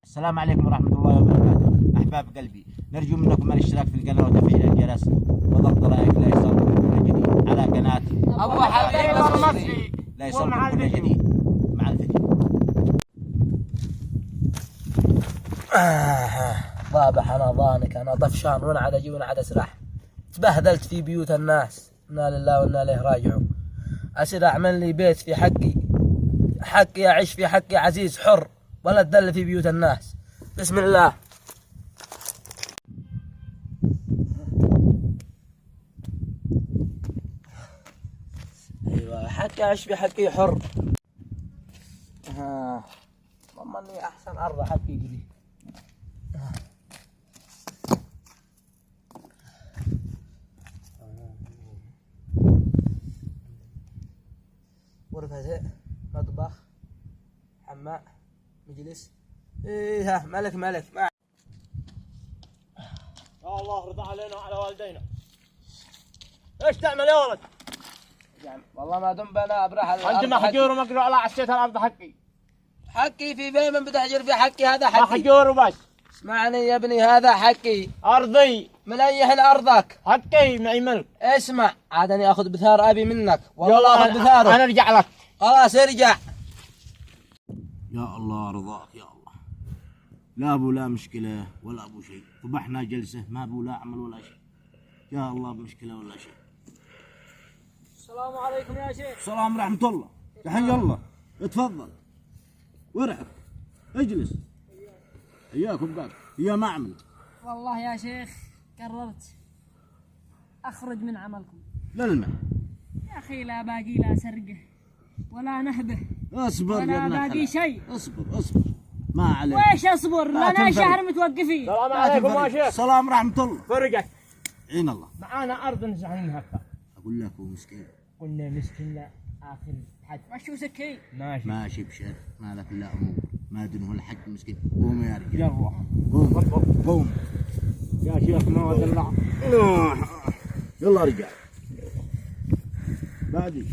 السلام عليكم ورحمة الله وبركاته. أحباب قلبي، نرجو منكم الاشتراك في القناة وتفعيل الجرس وضغط لايك لا يصلكم كل جديد على قناة أبو حبيب المصري لا يصلكم كل جديد مع الفيديو. ضابح أنا ضانك، أنا طفشان ونعد أجي ونعد أسرح، تبهدلت في بيوت الناس، إنا لله وإنا إليه راجعون. أصير أعمل لي بيت في حقي أعيش في حقي عزيز حر، ولا أتدل في بيوت الناس. بسم الله. أيوة، حقي أعيش في حقي حر. ضمني أحسن أرض حقي دي. غرفة مطبخ حمام مجلس. ايه ها ملك ما يا الله رضى علينا وعلى والدينا. ايش تعمل يا ولد؟ يعني والله ما دم بنا ابرح انت محجور ومقلوع على عشيت الارض حقي. حقي في بين من بتحجر في حقي، هذا حقي. محجور وبس. اسمعني يا ابني، هذا حقي. ارضي. مليح لارضك. حقي معي ملك. اسمع، عادني اخذ بثار ابي منك، والله اخذ بثاره. انا ارجع لك. خلاص ارجع. يا الله رضاك يا الله. لا ابو لا مشكلة ولا ابو شيء، طبحنا جلسة ما ابو لا عمل ولا شيء. يا الله بمشكلة ولا شيء. السلام عليكم يا شيخ. السلام ورحمة الله. تحية الله. اتفضل وارحب اجلس. اياكم قاعد يا معمل. والله يا شيخ قررت أخرج من عملكم. للمه يا أخي لا باقي لا سرقة ولا نهبه اصبر يا ولا ابن باقي الحلال. شيء. اصبر ما عليك. ويش أصبر؟ لا لنا تنفرد. شهر متوقفين. السلام عليكم يا شيخ. السلام ورحمة الله. فرقك. عين الله. معانا ارض نزعلها. اقول لك هو مسكين. قلنا مسكين اخر حد. وشو سكين؟ ماشي. ماشي بشر ما لك الا امور ما دنه الحق مسكين. قوم يا رجال. يلا. قوم يا شيخ ما ودلع. يلا رجال بعدي.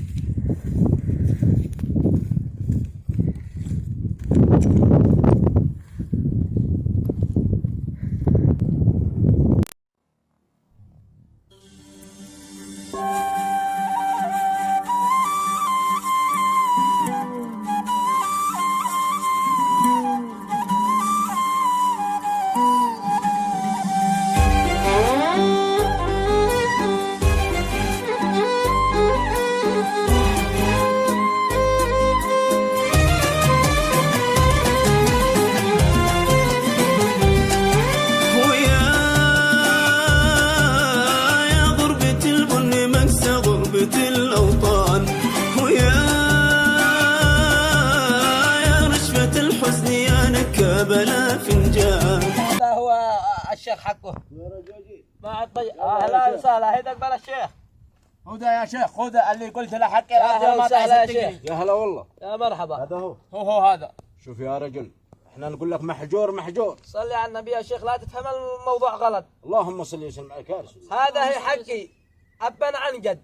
بلا فنجان. هذا هو الشيخ حقه. ما الطي. اهلا وسهلا، هيدك بلا الشيخ. خذها يا شيخ، خذها اللي قلت له حقي. اهلا وسهلا يا شيخ. يا هلا والله. يا مرحبا. هذا هو هذا. شوف يا رجل، احنا نقول لك محجور. صلي على النبي يا شيخ، لا تفهم الموضوع غلط. اللهم صل وسلم على كارث. هذا هي حقي ابا عن جد.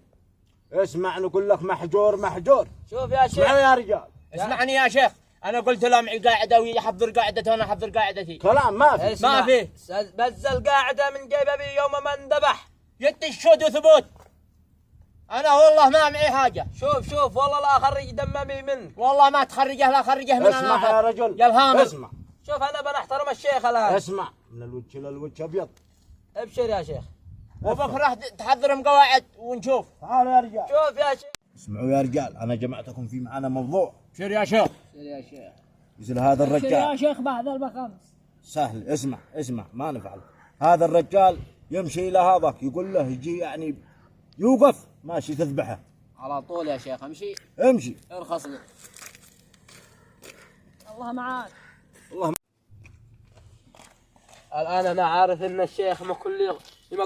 اسمع نقول لك محجور. شوف يا شيخ. اسمعوا يا رجال. اسمعني يا شيخ، انا قلت له معي قاعده ويحضر قاعدته وانا احضر قاعدتي. كلام ما في. ما في. بز القاعده من جيب ابي يوم ما انذبح. جت الشهود وثبوت. انا والله ما معي حاجه. شوف والله لا اخرج دم ابي منك. والله ما تخرجه لا خرجه من اسمع انا يا رجل. يا الهامل. اسمع. شوف انا بنحترم الشيخ الان. اسمع من الوجه للوجه ابيض. ابشر يا شيخ. وبكره تحضرهم قواعد ونشوف. تعالوا يا رجال. شوف يا شيخ. اسمعوا يا رجال، انا جمعتكم في معنا موضوع. شير يا شيخ. يا شيخ. مثل هذا يا الرجال شيخ بعد البخمس. سهل. اسمع ما نفعل. هذا الرجال يمشي الى هذاك يقول له يجي يعني يوقف ماشي تذبحه على طول يا شيخ. امشي. ارخص لي. الله معاك. الان انا عارف ان الشيخ ما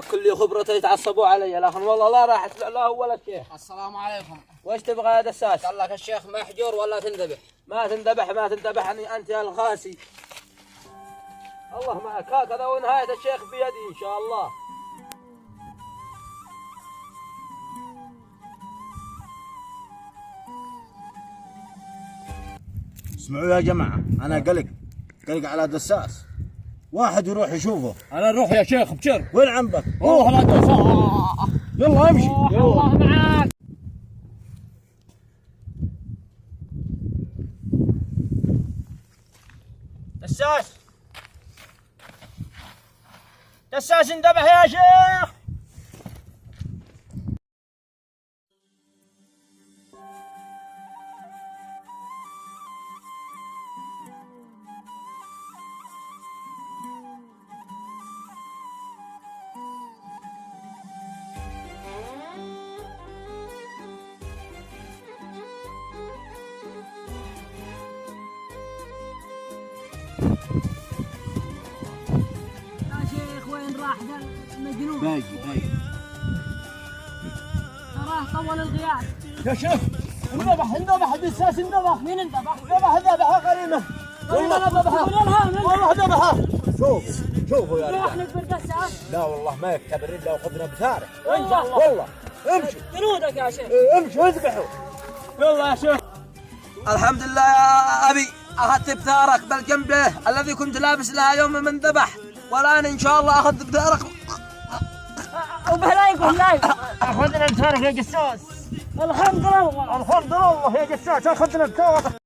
كل خبرته يتعصبوا علي، لكن والله لا راح لا هو ولا الشيخ. السلام عليكم. وش تبغى يا دساس؟ قال لك الشيخ محجور ولا تنذبح؟ ما تنذبحني انت يا الخاسي. الله معك. هكذا ونهاية الشيخ بيدي ان شاء الله. اسمعوا يا جماعة، أنا قلق على دساس، واحد يروح يشوفه. انا نروح يا شيخ بشر. وين عمك؟ روح لا تنسى. يلا امشي. الله معاك. دساس دساس انذبح يا شيخ. يا شيخ وين راح ذا المجنون؟ باقي تراه طول الغياب. يا شيخ انذبح الدساس انذبح. مين انذبح؟ ذبح غريمه. والله ذبحه. والله ذبحه. شوفوا يا نروح رجال. نكبر دساس. لا والله ما يكتبر الا وخذنا بثارح. ان شاء الله. والله امشي جنودك يا شيخ. امشي واذبحوا. يلا يا شيخ. الحمد لله يا أبي أخذت بثارك بالجنبه الذي كنت لابس لها يوم من ذبح، والآن إن شاء الله أخذت بثارك. وبهلايكم نايم. اخذنا بثارك يا جساس. الحمد لله. الحمد لله يا جساس اخذنا بثارك.